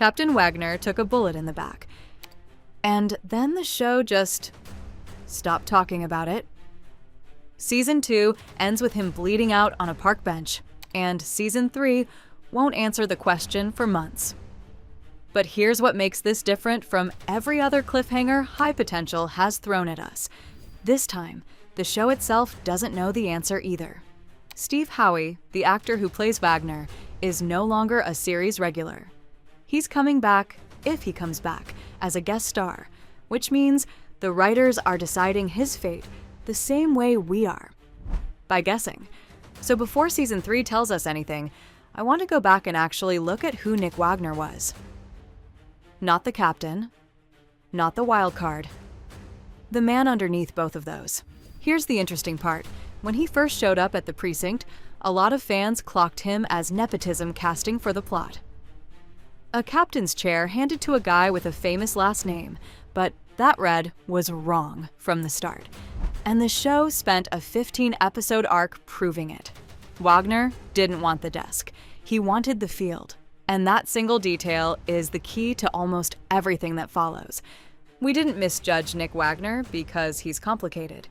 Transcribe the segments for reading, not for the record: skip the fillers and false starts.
Captain Wagner took a bullet in the back. And then the show just stopped talking about it. Season 2 ends with him bleeding out on a park bench, and Season 3 won't answer the question for months. But here's what makes this different from every other cliffhanger High Potential has thrown at us. This time, the show itself doesn't know the answer either. Steve Howey, the actor who plays Wagner, is no longer a series regular. He's coming back, if he comes back, as a guest star, which means the writers are deciding his fate the same way we are, by guessing. So before Season 3 tells us anything, I want to go back and actually look at who Nick Wagner was. Not the captain, not the Wildcard, the man underneath both of those. Here's the interesting part. When he first showed up at the precinct, a lot of fans clocked him as nepotism casting for the plot. A captain's chair handed to a guy with a famous last name, but that read was wrong from the start. And the show spent a 15-episode arc proving it. Wagner didn't want the desk. He wanted the field. And that single detail is the key to almost everything that follows. We didn't misjudge Nick Wagner because he's complicated.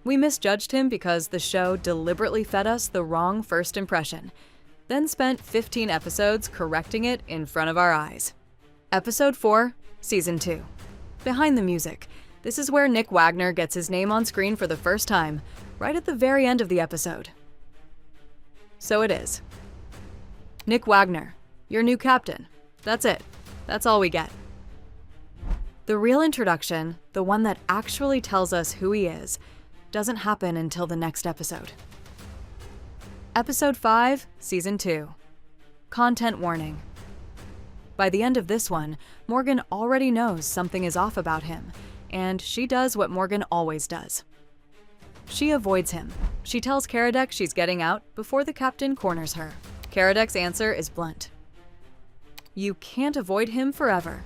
We misjudged him because the show deliberately fed us the wrong first impression, then spent 15 episodes correcting it in front of our eyes. Episode 4, Season 2. Behind the music. This is where Nick Wagner gets his name on screen for the first time, right at the very end of the episode. So it is. Nick Wagner, your new captain. That's it. That's all we get. The real introduction, the one that actually tells us who he is, doesn't happen until the next episode. Episode 5, Season 2. Content warning. By the end of this one, Morgan already knows something is off about him, and she does what Morgan always does. She avoids him. She tells Karadec she's getting out before the captain corners her. Karadec's answer is blunt. You can't avoid him forever.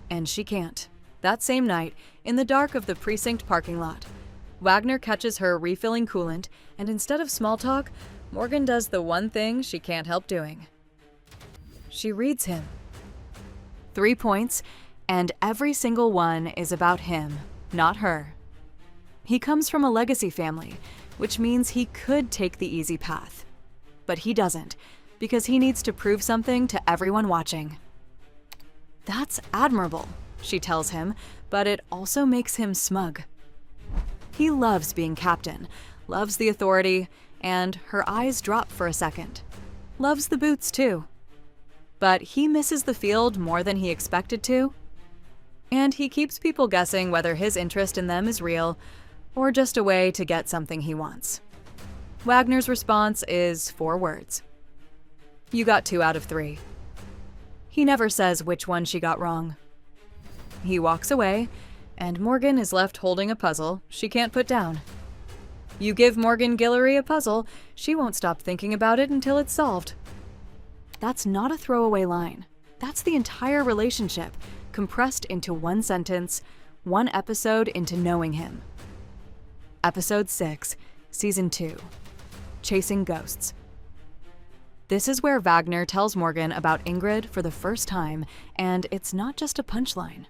And she can't. That same night, in the dark of the precinct parking lot, Wagner catches her refilling coolant, and instead of small talk, Morgan does the one thing she can't help doing. She reads him. 3 points, and every single one is about him, not her. He comes from a legacy family, which means he could take the easy path. But he doesn't, because he needs to prove something to everyone watching. That's admirable, she tells him, but it also makes him smug. He loves being captain, loves the authority, and her eyes drop for a second. Loves the boots too. But he misses the field more than he expected to. And he keeps people guessing whether his interest in them is real or just a way to get something he wants. Wagner's response is 4 words. You got 2 out of 3. He never says which one she got wrong. He walks away, and Morgan is left holding a puzzle she can't put down. You give Morgan Guillory a puzzle, she won't stop thinking about it until it's solved. That's not a throwaway line. That's the entire relationship, compressed into one sentence, one episode into knowing him. Episode 6, Season 2. Chasing Ghosts. This is where Wagner tells Morgan about Ingrid for the first time, and it's not just a punchline.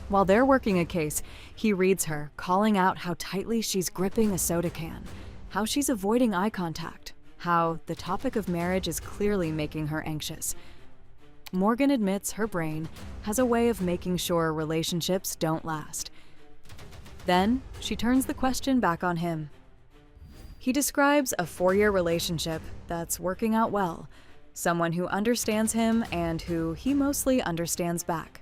While they're working a case, he reads her, calling out how tightly she's gripping a soda can, how she's avoiding eye contact, how the topic of marriage is clearly making her anxious. Morgan admits her brain has a way of making sure relationships don't last. Then, she turns the question back on him. He describes a 4-year relationship that's working out well, someone who understands him and who he mostly understands back.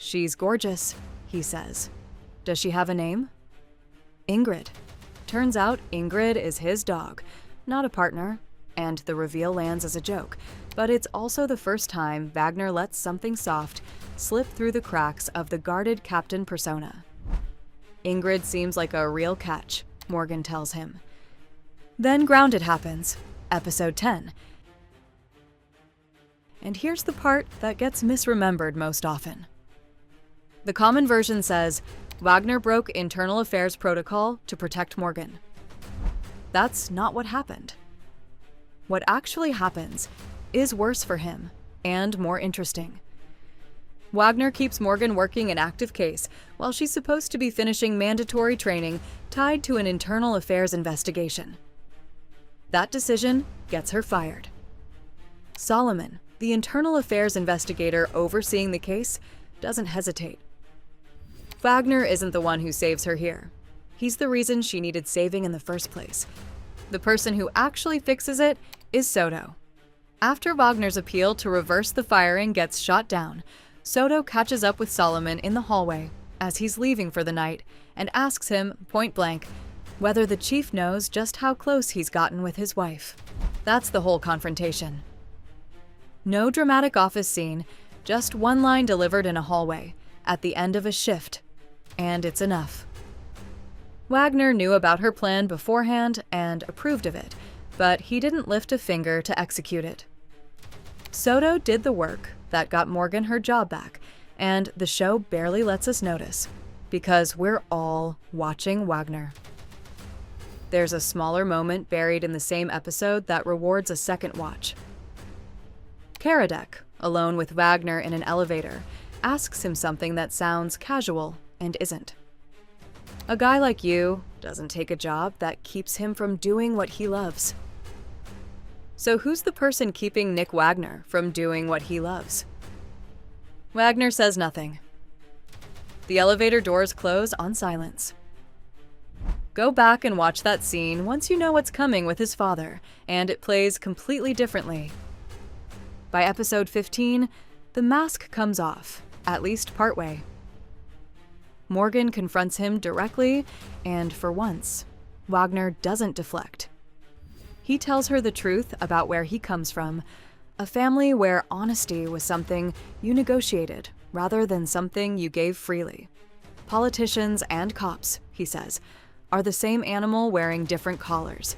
She's gorgeous, he says. Does she have a name? Ingrid. Turns out Ingrid is his dog, not a partner, and the reveal lands as a joke, but it's also the first time Wagner lets something soft slip through the cracks of the guarded captain persona. Ingrid seems like a real catch, Morgan tells him. Then Grounded happens, episode 10. And here's the part that gets misremembered most often. The common version says, Wagner broke internal affairs protocol to protect Morgan. That's not what happened. What actually happens is worse for him. and more interesting. Wagner keeps Morgan working an active case while she's supposed to be finishing mandatory training tied to an internal affairs investigation. That decision gets her fired. Solomon, the internal affairs investigator overseeing the case, doesn't hesitate. Wagner isn't the one who saves her here. He's the reason she needed saving in the first place. The person who actually fixes it is Soto. After Wagner's appeal to reverse the firing gets shot down, Soto catches up with Solomon in the hallway as he's leaving for the night and asks him, point blank, whether the chief knows just how close he's gotten with his wife. That's the whole confrontation. No dramatic office scene, just one line delivered in a hallway at the end of a shift, and it's enough. Wagner knew about her plan beforehand and approved of it, but he didn't lift a finger to execute it. Soto did the work that got Morgan her job back, and the show barely lets us notice, because we're all watching Wagner. There's a smaller moment buried in the same episode that rewards a second watch. Karadec, alone with Wagner in an elevator, asks him something that sounds casual and isn't. A guy like you doesn't take a job that keeps him from doing what he loves. So who's the person keeping Nick Wagner from doing what he loves? Wagner says nothing. The elevator doors close on silence. Go back and watch that scene once you know what's coming with his father, and it plays completely differently. By episode 15, the mask comes off, at least partway. Morgan confronts him directly, and for once, Wagner doesn't deflect. He tells her the truth about where he comes from, a family where honesty was something you negotiated rather than something you gave freely. Politicians and cops, he says, are the same animal wearing different collars.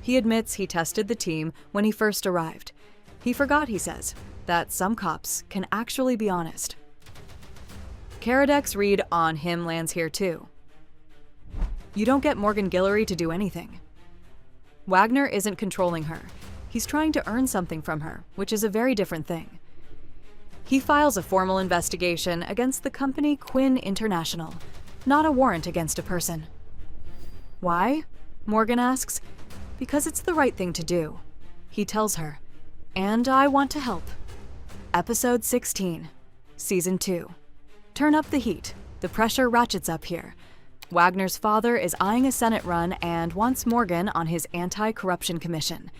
He admits he tested the team when he first arrived. He forgot, he says, that some cops can actually be honest. Karadec's read on him lands here too. You don't get Morgan Guillory to do anything. Wagner isn't controlling her. He's trying to earn something from her, which is a very different thing. He files a formal investigation against the company Quinn International, not a warrant against a person. Why? Morgan asks. Because it's the right thing to do. He tells her, and I want to help. Episode 16, Season 2. Turn up the heat. The pressure ratchets up here. Wagner's father is eyeing a Senate run and wants Morgan on his anti-corruption commission.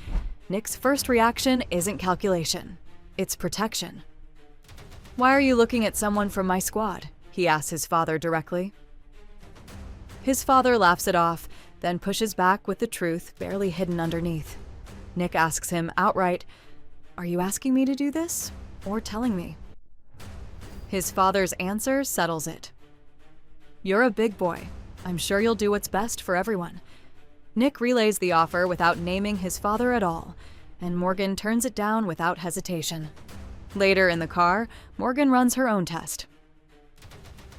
Nick's first reaction isn't calculation. It's protection. Why are you looking at someone from my squad? He asks his father directly. His father laughs it off, then pushes back with the truth barely hidden underneath. Nick asks him outright, "Are you asking me to do this, or telling me?" His father's answer settles it. "You're a big boy. I'm sure you'll do what's best for everyone." Nick relays the offer without naming his father at all, and Morgan turns it down without hesitation. Later in the car, Morgan runs her own test.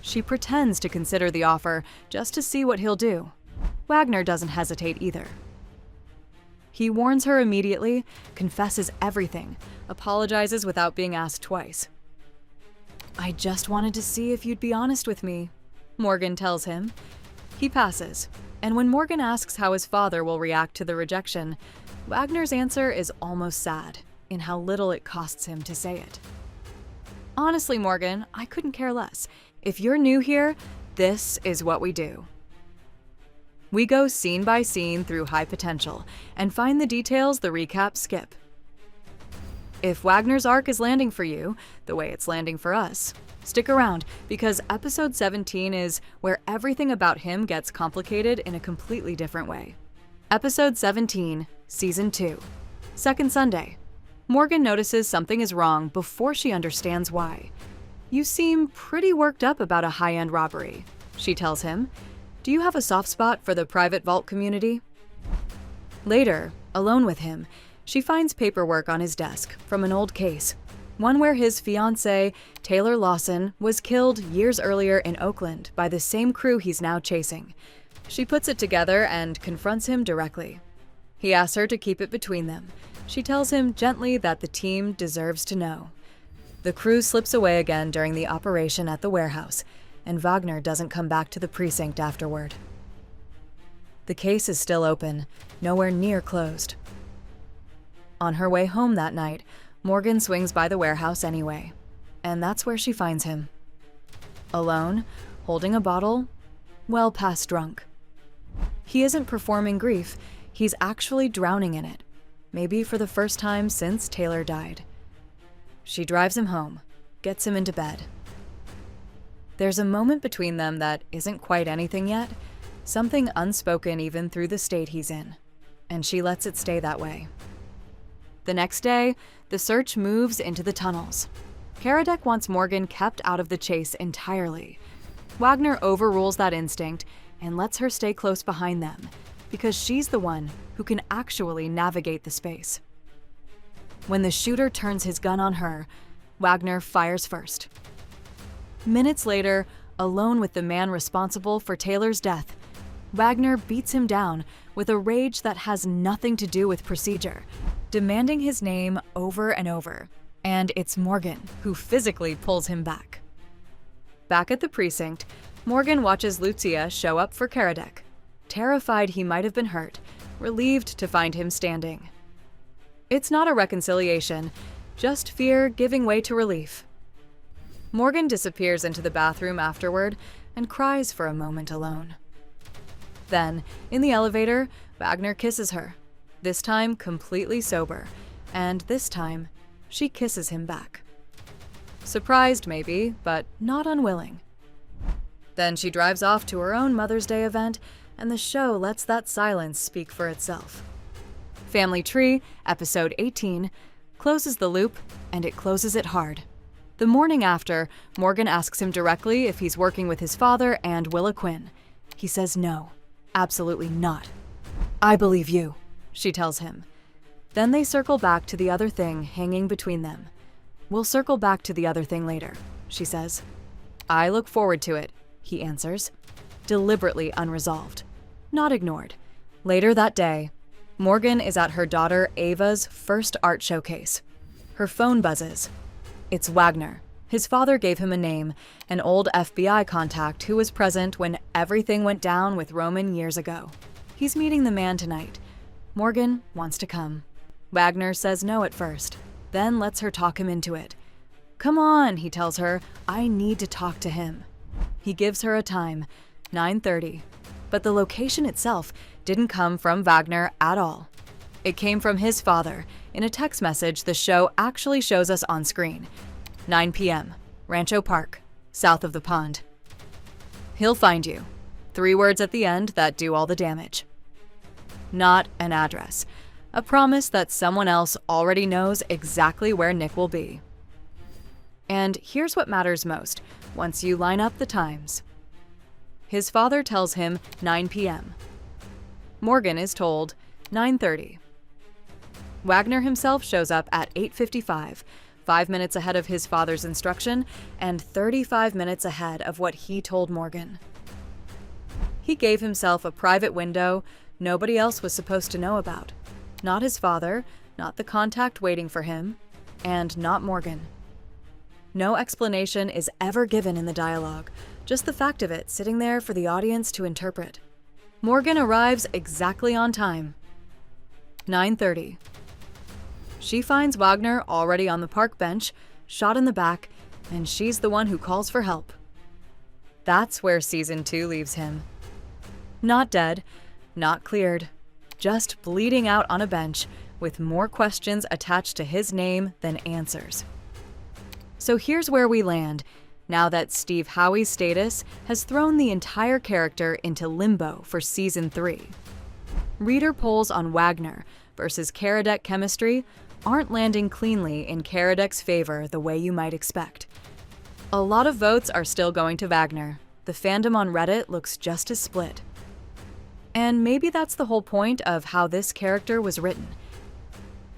She pretends to consider the offer just to see what he'll do. Wagner doesn't hesitate either. He warns her immediately, confesses everything, apologizes without being asked twice. "I just wanted to see if you'd be honest with me," Morgan tells him. He passes, and when Morgan asks how his father will react to the rejection, Wagner's answer is almost sad in how little it costs him to say it. "Honestly, Morgan, I couldn't care less. If you're new here, this is what we do." We go scene by scene through High Potential and find the details the recaps skip. If Wagner's arc is landing for you, the way it's landing for us, stick around, because episode 17 is where everything about him gets complicated in a completely different way. Episode 17, Season 2. Second Sunday. Morgan notices something is wrong before she understands why. "You seem pretty worked up about a high-end robbery," she tells him. "Do you have a soft spot for the private vault community?" Later, alone with him, she finds paperwork on his desk from an old case, one where his fiancée, Taylor Lawson, was killed years earlier in Oakland by the same crew he's now chasing. She puts it together and confronts him directly. He asks her to keep it between them. She tells him gently that the team deserves to know, The crew slips away again during the operation at the warehouse, and Wagner doesn't come back to the precinct afterward. The case is still open, nowhere near closed. On her way home that night, Morgan swings by the warehouse anyway, and that's where she finds him. Alone, holding a bottle, well past drunk. He isn't performing grief, he's actually drowning in it, maybe for the first time since Taylor died. She drives him home, gets him into bed. There's a moment between them that isn't quite anything yet, something unspoken even through the state he's in, and she lets it stay that way. The next day, the search moves into the tunnels. Karadec wants Morgan kept out of the chase entirely. Wagner overrules that instinct and lets her stay close behind them, because she's the one who can actually navigate the space. When the shooter turns his gun on her, Wagner fires first. Minutes later, alone with the man responsible for Taylor's death, Wagner beats him down with a rage that has nothing to do with procedure, demanding his name over and over, and it's Morgan who physically pulls him back. Back at the precinct, Morgan watches Lucia show up for Karadec, terrified he might have been hurt, relieved to find him standing. It's not a reconciliation, just fear giving way to relief. Morgan disappears into the bathroom afterward and cries for a moment alone. Then, in the elevator, Wagner kisses her, this time completely sober, and this time, she kisses him back. Surprised maybe, but not unwilling. Then she drives off to her own Mother's Day event, and the show lets that silence speak for itself. Family Tree, episode 18, closes the loop, and it closes it hard. The morning after, Morgan asks him directly if he's working with his father and Willa Quinn. He says no, absolutely not. "I believe you," she tells him. Then they circle back to the other thing hanging between them. "We'll circle back to the other thing later," she says. "I look forward to it," he answers, deliberately unresolved, not ignored. Later that day, Morgan is at her daughter Ava's first art showcase. Her phone buzzes. It's Wagner. His father gave him a name, an old FBI contact who was present when everything went down with Roman years ago. He's meeting the man tonight. Morgan wants to come. Wagner says no at first, then lets her talk him into it. "Come on," he tells her, "I need to talk to him." He gives her a time, 9:30, but the location itself didn't come from Wagner at all. It came from his father. In a text message the show actually shows us on screen. 9 p.m., Rancho Park, south of the pond. "He'll find you." 3 words at the end that do all the damage. Not an address. A promise that someone else already knows exactly where Nick will be. And here's what matters most, once you line up the times. His father tells him 9 p.m. Morgan is told 9:30. Wagner himself shows up at 8:55, 5 minutes ahead of his father's instruction and 35 minutes ahead of what he told Morgan. He gave himself a private window nobody else was supposed to know about. Not his father, not the contact waiting for him, and not Morgan. No explanation is ever given in the dialogue, just the fact of it sitting there for the audience to interpret. Morgan arrives exactly on time. 9:30. She finds Wagner already on the park bench, shot in the back, and she's the one who calls for help. That's where Season 2 leaves him. Not dead, not cleared, just bleeding out on a bench with more questions attached to his name than answers. So here's where we land, now that Steve Howey's status has thrown the entire character into limbo for Season 3. Reader polls on Wagner versus Karadec chemistry aren't landing cleanly in Karadec's favor the way you might expect. A lot of votes are still going to Wagner. The fandom on Reddit looks just as split. And maybe that's the whole point of how this character was written.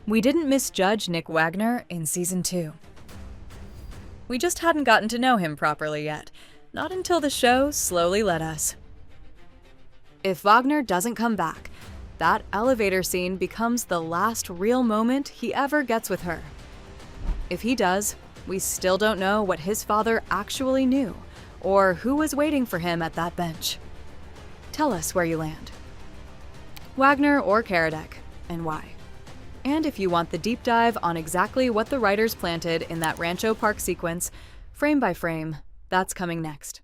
We didn't misjudge Nick Wagner in Season 2. We just hadn't gotten to know him properly yet, not until the show slowly let us. If Wagner doesn't come back, that elevator scene becomes the last real moment he ever gets with her. If he does, we still don't know what his father actually knew, or who was waiting for him at that bench. Tell us where you land. Wagner or Karadec, and why. And if you want the deep dive on exactly what the writers planted in that Rancho Park sequence, frame by frame, that's coming next.